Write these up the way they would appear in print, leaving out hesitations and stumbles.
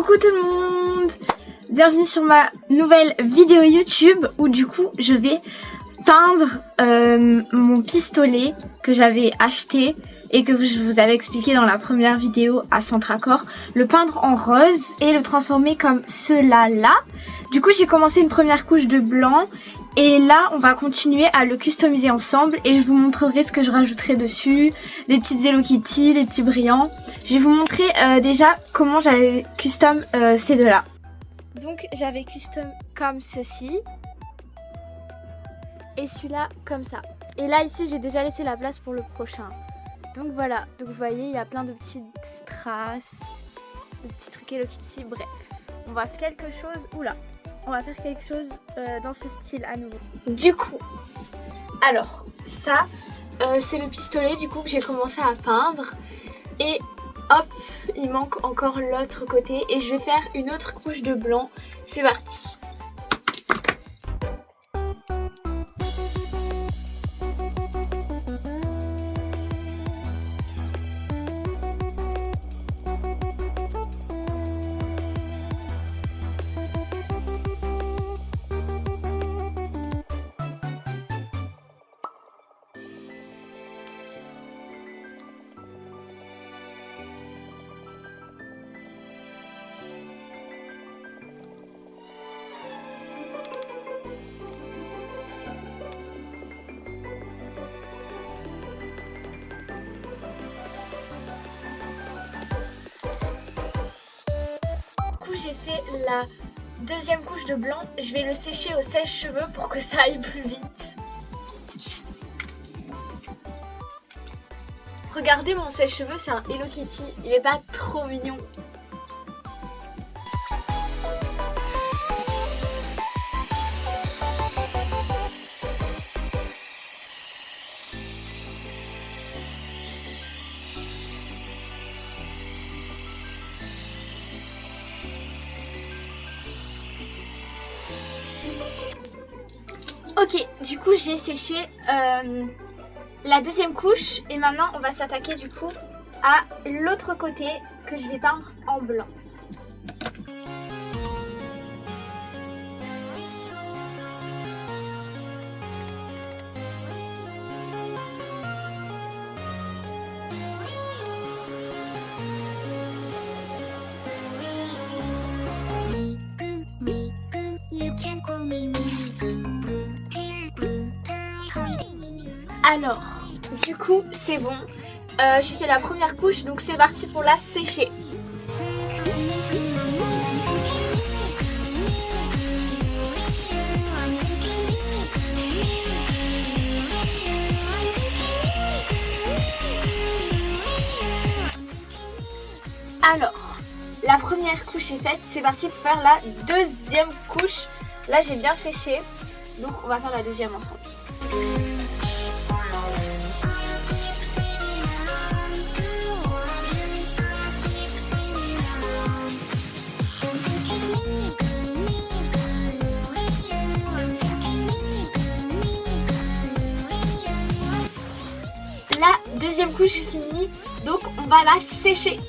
Coucou tout le monde, bienvenue sur ma nouvelle vidéo YouTube où du coup je vais peindre mon pistolet que j'avais acheté et que je vous avais expliqué dans la première vidéo à Centracor. Le peindre en rose et le transformer comme cela là. Du coup j'ai commencé une première couche de blanc et là on va continuer à le customiser ensemble et je vous montrerai ce que je rajouterai dessus. Des petites Hello Kitty, des petits brillants. Je vais vous montrer déjà comment j'avais custom ces deux là. Donc j'avais custom comme ceci. Et celui-là comme ça. Et là ici j'ai déjà laissé la place pour le prochain. Donc voilà, donc vous voyez il y a plein de petites strass, de petits trucs Hello Kitty, bref. On va faire quelque chose, on va faire quelque chose dans ce style à nouveau. Du coup, alors ça c'est le pistolet du coup que j'ai commencé à peindre. Et hop, il manque encore l'autre côté et je vais faire une autre couche de blanc. C'est parti. J'ai fait la deuxième couche de blanc, je vais le sécher au sèche-cheveux pour que ça aille plus vite. Regardez mon sèche-cheveux, c'est un Hello Kitty, il est pas trop mignon. Ok, du coup j'ai séché la deuxième couche et maintenant on va s'attaquer du coup à l'autre côté que je vais peindre en blanc. Alors, du coup, c'est bon. J'ai fait la première couche, donc c'est parti pour la sécher. Alors, la première couche est faite, c'est parti pour faire la deuxième couche. Là, j'ai bien séché, donc on va faire la deuxième ensemble. La deuxième couche est finie, donc on va la sécher.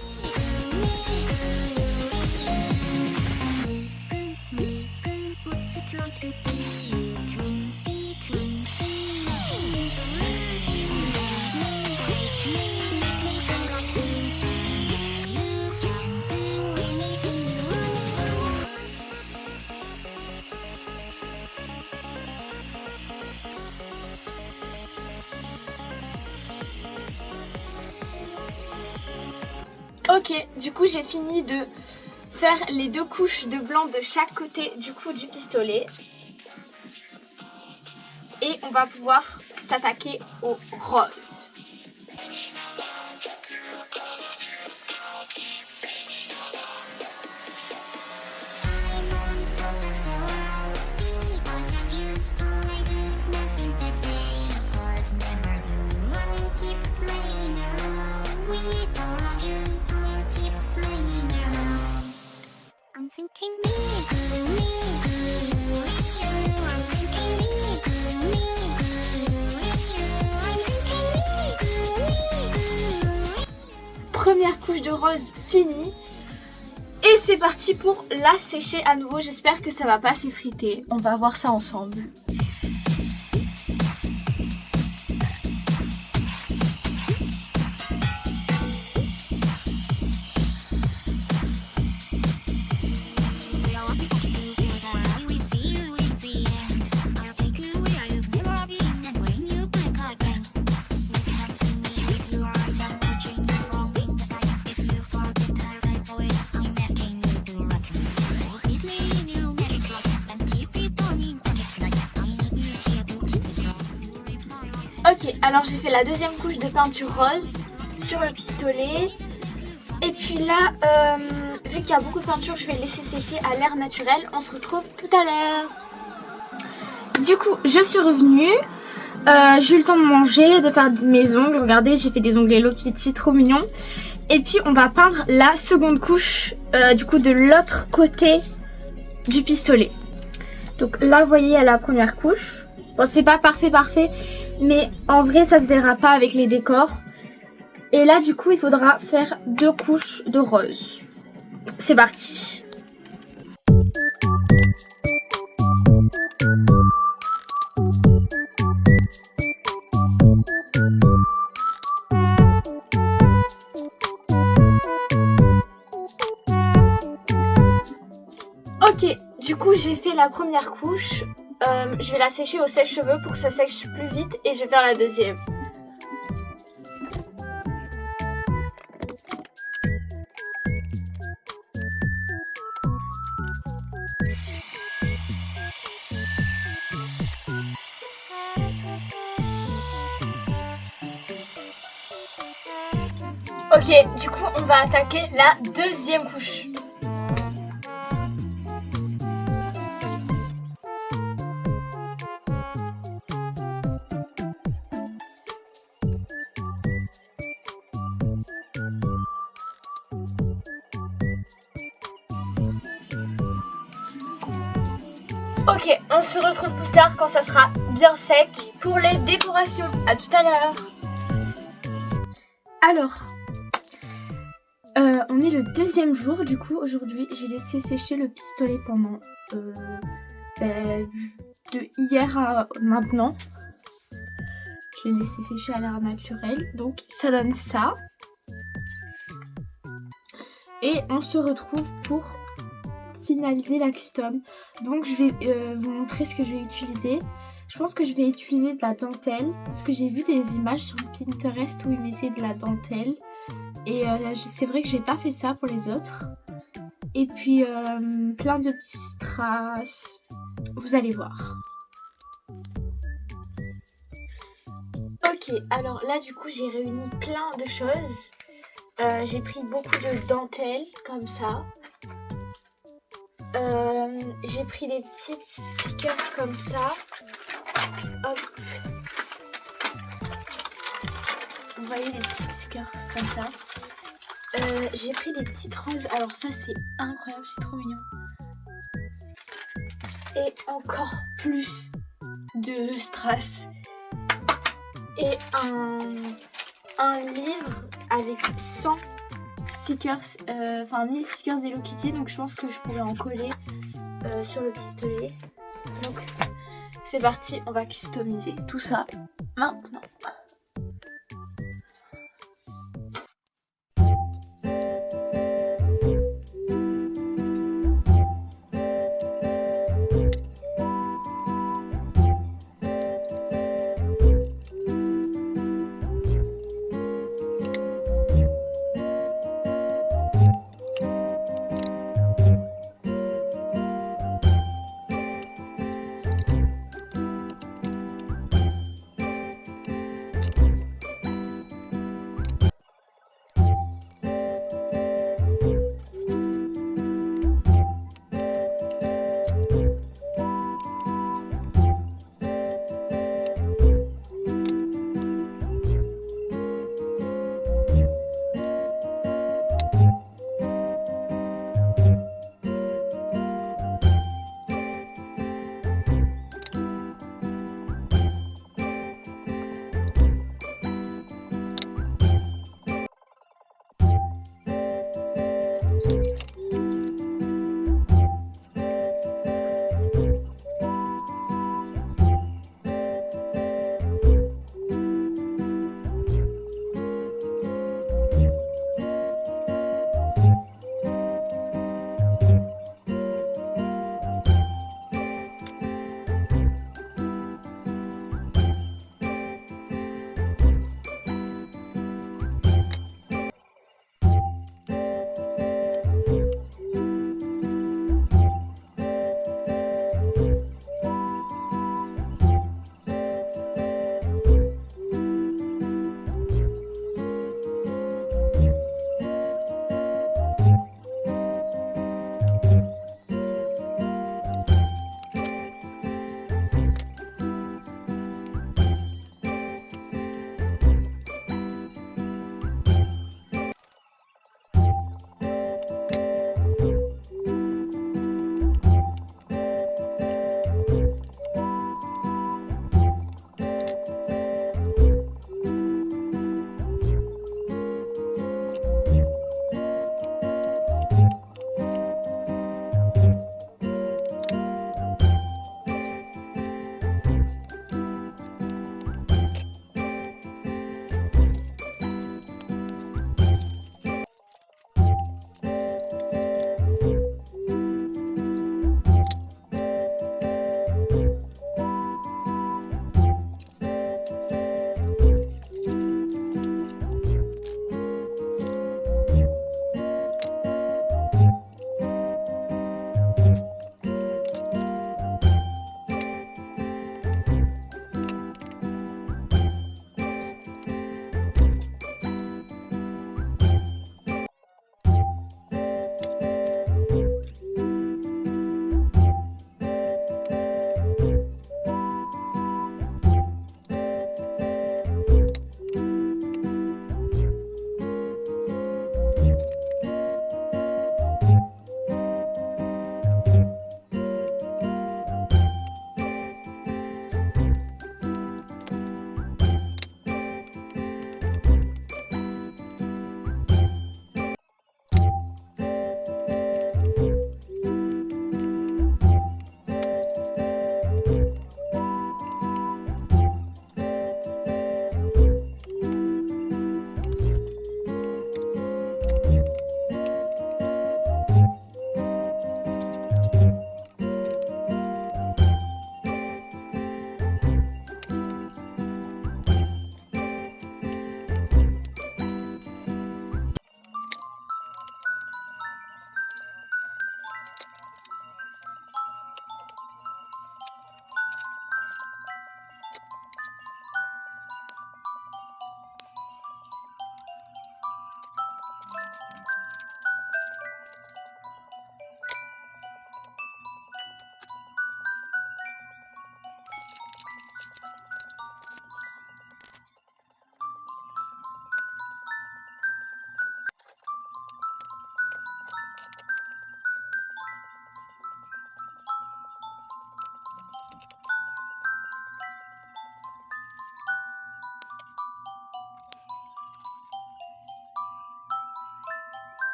Ok, du coup j'ai fini de faire les deux couches de blanc de chaque côté du coup du pistolet. Et on va pouvoir s'attaquer au rose. Première couche de rose finie. Et c'est parti pour la sécher à nouveau. J'espère que ça va pas s'effriter. On va voir ça ensemble. Ok, alors j'ai fait la deuxième couche de peinture rose sur le pistolet. Et puis là, vu qu'il y a beaucoup de peinture, je vais le laisser sécher à l'air naturel. On se retrouve tout à l'heure. Du coup, je suis revenue. J'ai eu le temps de manger, de faire mes ongles. Regardez, j'ai fait des ongles Hello Kitty, trop mignons. Et puis on va peindre la seconde couche, du coup de l'autre côté du pistolet. Donc là, vous voyez, il y a la première couche. Bon, c'est pas parfait, mais en vrai, ça se verra pas avec les décors. Et là, du coup, il faudra faire 2 couches de rose. C'est parti. Ok, du coup, j'ai fait la première couche. Je vais la sécher au sèche-cheveux pour que ça sèche plus vite et je vais faire la deuxième. Ok, du coup, on va attaquer la deuxième couche. Ok, on se retrouve plus tard quand ça sera bien sec pour les décorations. À tout à l'heure. Alors, on est le deuxième jour. Du coup, aujourd'hui, j'ai laissé sécher le pistolet pendant de hier à maintenant. Je l'ai laissé sécher à l'air naturel. Donc, ça donne ça. Et on se retrouve pour finaliser la custom. Donc je vais vous montrer ce que je vais utiliser. Je pense que je vais utiliser de la dentelle parce que j'ai vu des images sur Pinterest où ils mettaient de la dentelle et c'est vrai que j'ai pas fait ça pour les autres. Et puis plein de petits strass, vous allez voir. Ok, alors là du coup j'ai réuni plein de choses. J'ai pris beaucoup de dentelle comme ça. J'ai pris des petites stickers comme ça. Hop. Vous voyez les petits stickers comme ça. J'ai pris des petites roses. Alors ça c'est incroyable, c'est trop mignon. Et encore plus de strass. Et un livre avec 100 stickers, enfin 1000 stickers d'Hello Kitty, donc je pense que je pourrais en coller sur le pistolet. Donc c'est parti, on va customiser tout ça maintenant.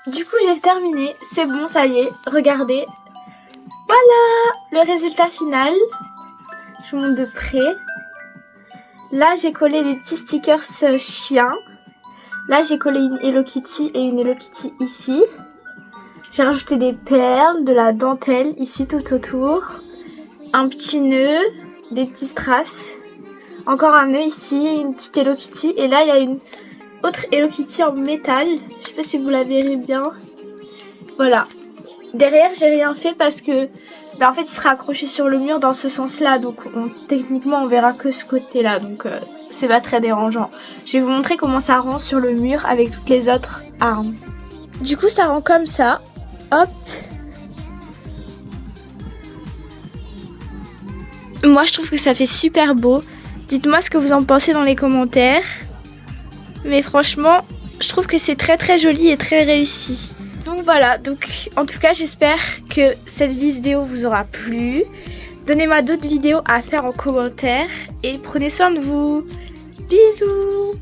Du coup j'ai terminé, c'est bon, ça y est, regardez. Voilà le résultat final. Je vous montre de près. Là j'ai collé des petits stickers chiens. Là j'ai collé une Hello Kitty et une Hello Kitty ici. J'ai rajouté des perles, de la dentelle ici tout autour. Un petit nœud, des petits strass. Encore un nœud ici, une petite Hello Kitty. Et là il y a une autre Hello Kitty en métal. Je sais pas si vous la verrez bien. Voilà. Derrière j'ai rien fait parce que en fait il sera accroché sur le mur dans ce sens là. Donc techniquement on verra que ce côté là. Donc c'est pas très dérangeant. Je vais vous montrer comment ça rend sur le mur avec toutes les autres armes. Du coup ça rend comme ça. Hop. Moi je trouve que ça fait super beau. Dites-moi ce que vous en pensez dans les commentaires. Mais franchement, je trouve que c'est très très joli et très réussi. Donc voilà, donc en tout cas j'espère que cette vidéo vous aura plu. Donnez-moi d'autres vidéos à faire en commentaire. Et prenez soin de vous. Bisous.